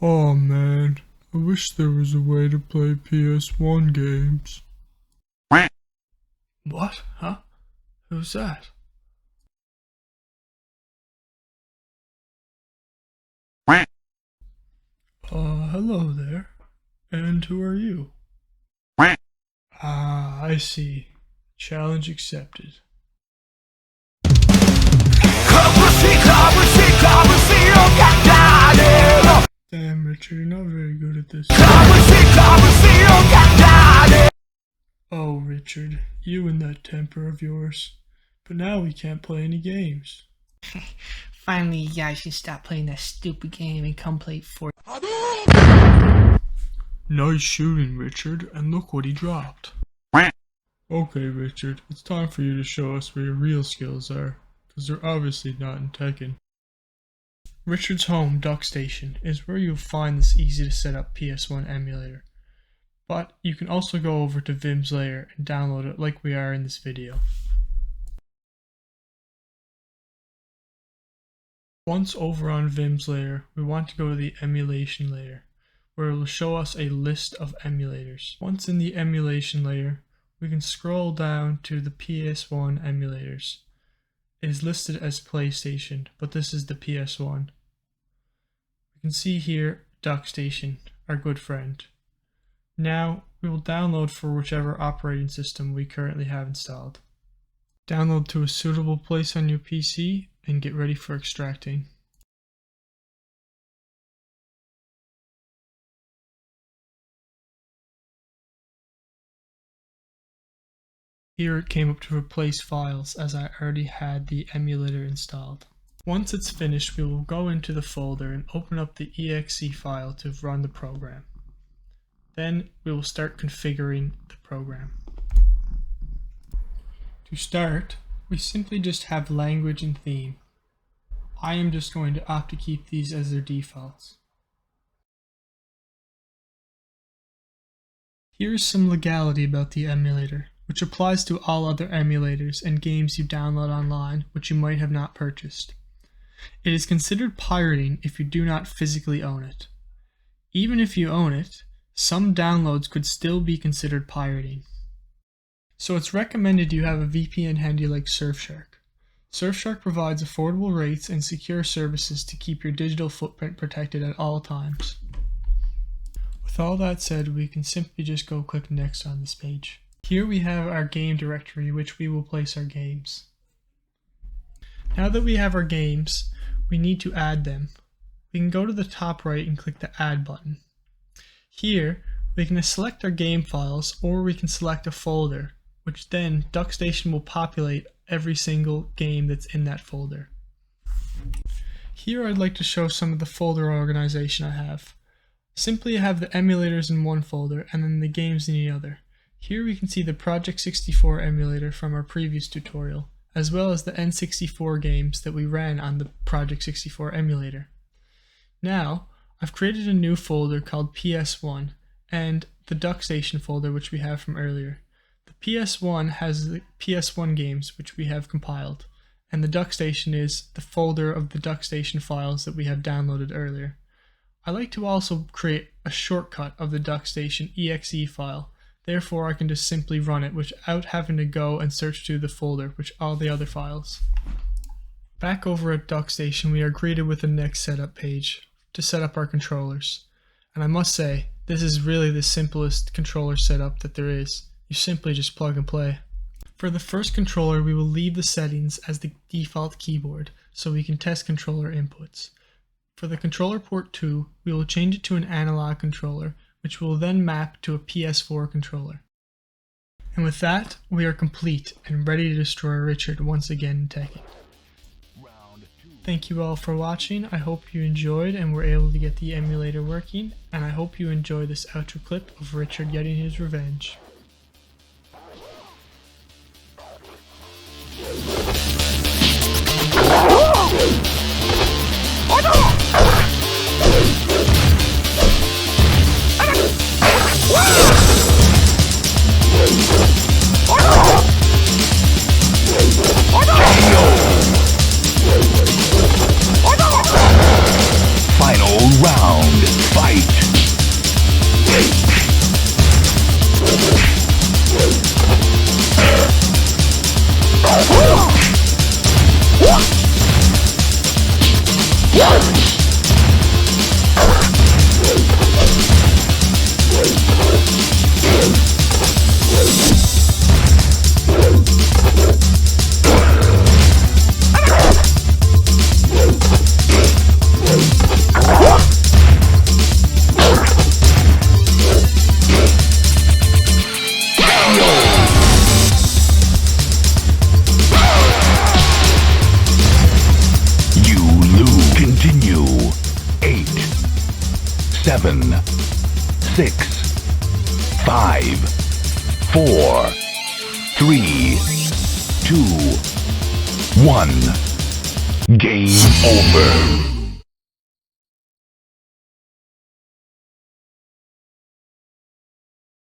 Oh man, I wish there was a way to play PS1 games. What? Huh? Who's that? Hello there. And who are you? Ah, I see. Challenge accepted. Damn, Richard, you're not very good at this. Oh, Richard, you and that temper of yours. But now we can't play any games. Finally, you guys should stop playing that stupid game and come play Fortnite. Nice shooting, Richard, and look what he dropped. Okay, Richard, it's time for you to show us where your real skills are, because they're obviously not in Tekken. Richard's home, DuckStation, is where you'll find this easy to set up PS1 emulator. But you can also go over to Vim's lair and download it like we are in this video. Once over on Vim's lair, we want to go to the Emulation layer, where it will show us a list of emulators. Once in the Emulation layer, we can scroll down to the PS1 emulators. It is listed as PlayStation, but this is the PS1. We can see here DuckStation, our good friend. Now we will download for whichever operating system we currently have installed. Download to a suitable place on your PC and get ready for extracting. Here it came up to replace files as I already had the emulator installed. Once it's finished, we will go into the folder and open up the exe file to run the program. Then we will start configuring the program. To start, we simply just have language and theme. I am just going to opt to keep these as their defaults. Here is some legality about the emulator, which applies to all other emulators and games you download online which you might have not purchased. It is considered pirating if you do not physically own it. Even if you own it, some downloads could still be considered pirating. So it's recommended you have a VPN handy like Surfshark. Surfshark provides affordable rates and secure services to keep your digital footprint protected at all times. With all that said, we can simply just go click next on this page. Here we have our game directory which we will place our games. Now that we have our games, we need to add them. We can go to the top right and click the add button. Here we can select our game files, or we can select a folder, which then DuckStation will populate every single game that's in that folder. Here I'd like to show some of the folder organization I have. Simply have the emulators in one folder and then the games in the other. Here we can see the Project 64 emulator from our previous tutorial, as well as the N64 games that we ran on the Project 64 emulator. Now, I've created a new folder called PS1 and the DuckStation folder which we have from earlier. The PS1 has the PS1 games which we have compiled, and the DuckStation is the folder of the DuckStation files that we have downloaded earlier. I like to also create a shortcut of the DuckStation exe file. Therefore, I can just simply run it without having to go and search through the folder, which all the other files. Back over at DuckStation, we are greeted with the next setup page to set up our controllers. And I must say, this is really the simplest controller setup that there is. You simply just plug and play. For the first controller, we will leave the settings as the default keyboard so we can test controller inputs. For the controller port 2, we will change it to an analog controller, which will then map to a PS4 controller. And with that, we are complete and ready to destroy Richard once again in Tekken. Thank you all for watching. I hope you enjoyed and were able to get the emulator working, and I hope you enjoy this outro clip of Richard getting his revenge. Final round. 7, 6, 5, 4, 3, 2, 1. Game over.